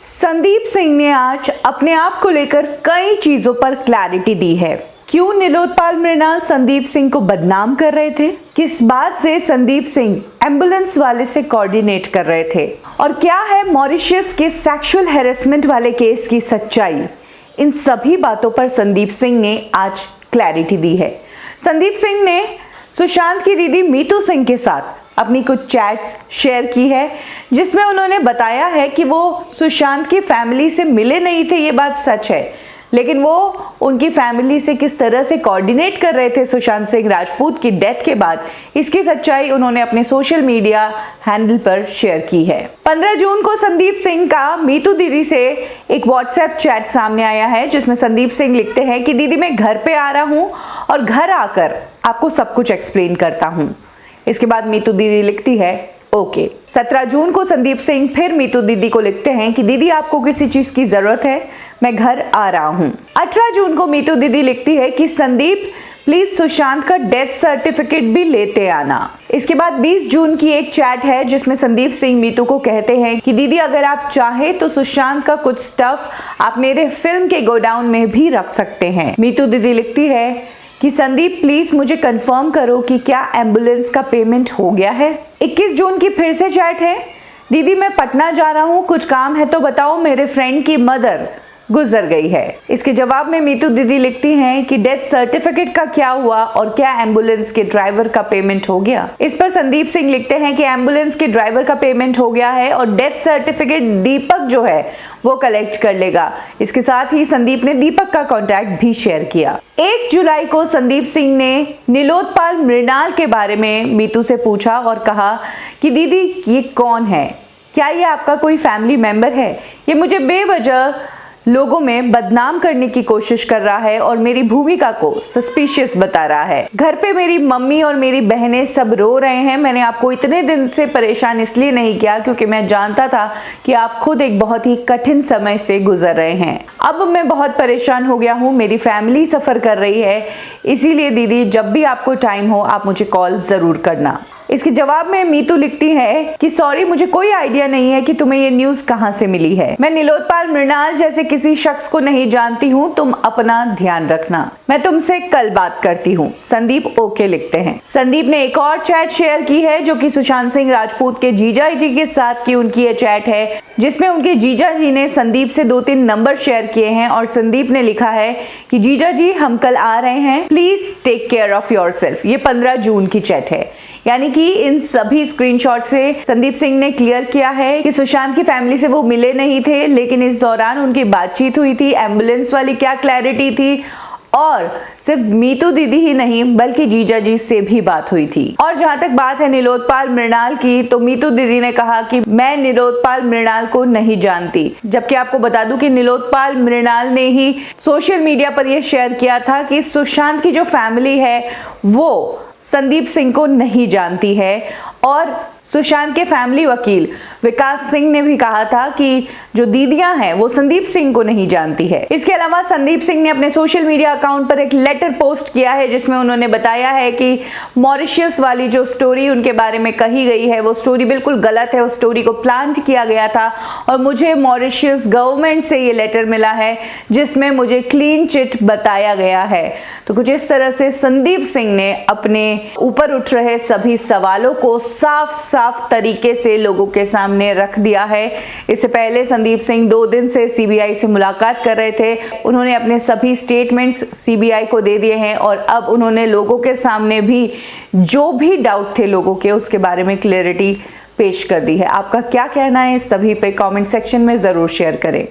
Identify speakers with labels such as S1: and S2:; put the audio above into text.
S1: संदीप सिंह ने आज अपने आप को लेकर कई चीजों पर क्लैरिटी दी है। क्यों नीलोत्पल मृणाल संदीप सिंह को बदनाम कर रहे थे, किस बात से संदीप सिंह एम्बुलेंस वाले से कोऑर्डिनेट कर रहे थे, और क्या है मॉरिशस के सेक्सुअल हैरेसमेंट वाले केस की सच्चाई। इन सभी बातों पर संदीप सिंह ने आज क्लैरिटी दी है। संदीप सिंह ने सुशांत की दीदी मीतू सिंह के साथ अपनी कुछ चैट्स शेयर की है, जिसमें उन्होंने बताया है कि वो सुशांत की फैमिली से मिले नहीं थे, ये बात सच है, लेकिन वो उनकी फैमिली से किस तरह से कोऑर्डिनेट कर रहे थे सुशांत सिंह राजपूत की डेथ के बाद, इसकी सच्चाई उन्होंने अपने सोशल मीडिया हैंडल पर शेयर की है। 15 जून को संदीप सिंह का मीतू दीदी से एक व्हाट्सएप चैट सामने आया है, जिसमें संदीप सिंह लिखते हैं कि दीदी मैं घर पे आ रहा हूँ और घर आकर आपको सब कुछ एक्सप्लेन करता हूँ। इसके बाद मीतू दीदी लिखती है ओके। 17 जून को संदीप सिंह फिर मीतू दीदी को लिखते हैं कि दीदी आपको किसी चीज की जरूरत है, मैं घर आ रहा हूँ। 18 जून को मीतू दीदी लिखती है कि संदीप प्लीज सुशांत का डेथ सर्टिफिकेट भी लेते आना। इसके बाद 20 जून की एक चैट है, जिसमें संदीप सिंह मीतू को कहते हैं कि दीदी अगर आप चाहें तो सुशांत का कुछ स्टफ आप मेरे फिल्म के गोडाउन में भी रख सकते हैं। मीतू दीदी लिखती है कि संदीप प्लीज मुझे कंफर्म करो कि क्या एम्बुलेंस का पेमेंट हो गया है। 21 जून की फिर से चैट है, दीदी मैं पटना जा रहा हूँ, कुछ काम है तो बताओ, मेरे फ्रेंड की मदर गुजर गई है। इसके जवाब में मीतू दीदी लिखती हैं कि डेथ सर्टिफिकेट का क्या हुआ और क्या एम्बुलेंस के ड्राइवर का पेमेंट हो गया। इस पर संदीप सिंह लिखते हैं कि एम्बुलेंस के ड्राइवर का पेमेंट हो गया है और डेथ सर्टिफिकेट दीपक जो है वो कलेक्ट कर लेगा। इसके साथ ही संदीप ने दीपक का कॉन्टैक्ट भी शेयर किया। 1 जुलाई को संदीप सिंह ने नीलोत्पल मृणाल के बारे में मीतू से पूछा और कहा कि दीदी ये कौन है, क्या ये आपका कोई फैमिली मेंबर है, ये मुझे बेवजह लोगों में बदनाम करने की कोशिश कर रहा है और मेरी भूमिका को सस्पिशियस बता रहा है। घर पे मेरी मम्मी और मेरी बहनें सब रो रहे हैं। मैंने आपको इतने दिन से परेशान इसलिए नहीं किया क्योंकि मैं जानता था कि आप खुद एक बहुत ही कठिन समय से गुजर रहे हैं। अब मैं बहुत परेशान हो गया हूँ, मेरी फैमिली सफर कर रही है, इसीलिए दीदी जब भी आपको टाइम हो आप मुझे कॉल जरूर करना। इसके जवाब में मीतू लिखती है कि सॉरी मुझे कोई आइडिया नहीं है कि तुम्हें ये न्यूज कहां से मिली है। मैं नीलोत्पल मृणाल जैसे किसी शख्स को नहीं जानती हूँ, तुम अपना ध्यान रखना, मैं तुमसे कल बात करती हूँ। संदीप ओके लिखते हैं। संदीप ने एक और चैट शेयर की है, जो कि सुशांत सिंह राजपूत के जीजा जी के साथ की उनकी ये चैट है, जिसमें उनके जीजा जी ने संदीप से 2-3 नंबर शेयर किए हैं और संदीप ने लिखा है कि जीजा जी हम कल आ रहे हैं, please take care of yourself. ये 15 जून की चैट है, यानी कि इन सभी स्क्रीनशॉट से संदीप सिंह ने क्लियर किया है कि सुशांत की फैमिली से वो मिले नहीं थे, लेकिन इस दौरान उनकी बातचीत हुई थी। एम्बुलेंस वाली क्या क्लैरिटी थी, और सिर्फ मीतू दीदी ही नहीं बल्कि जीजा जी से भी बात हुई थी। और जहां तक बात है नीलोत्पल मृणाल की, तो मीतू दीदी ने कहा कि मैं नीलोत्पल मृणाल को नहीं जानती, जबकि आपको बता दूं कि नीलोत्पल मृणाल ने ही सोशल मीडिया पर यह शेयर किया था कि सुशांत की जो फैमिली है वो संदीप सिंह को नहीं जानती है, और सुशांत के फैमिली वकील विकास सिंह ने भी कहा था कि जो दीदियां हैं वो संदीप सिंह को नहीं जानती है। इसके अलावा संदीप सिंह ने अपने सोशल मीडिया अकाउंट पर एक लेटर पोस्ट किया है, जिसमें उन्होंने बताया है कि मॉरिशस वाली जो स्टोरी उनके बारे में कही गई है वो स्टोरी बिल्कुल गलत है, उस स्टोरी को प्लांट किया गया था और मुझे मॉरिशस गवर्नमेंट से ये लेटर मिला है जिसमें मुझे क्लीन चिट बताया गया है। तो कुछ इस तरह से संदीप सिंह ने अपने ऊपर उठ रहे सभी सवालों को साफ साफ तरीके से लोगों के सामने रख दिया है। इससे पहले संदीप सिंह 2 दिन से सीबीआई से मुलाकात कर रहे थे, उन्होंने अपने सभी स्टेटमेंट्स सीबीआई को दे दिए हैं और अब उन्होंने लोगों के सामने भी जो भी डाउट थे लोगों के उसके बारे में क्लैरिटी पेश कर दी है। आपका क्या कहना है इस सभी पे कमेंट सेक्शन में जरूर शेयर करें।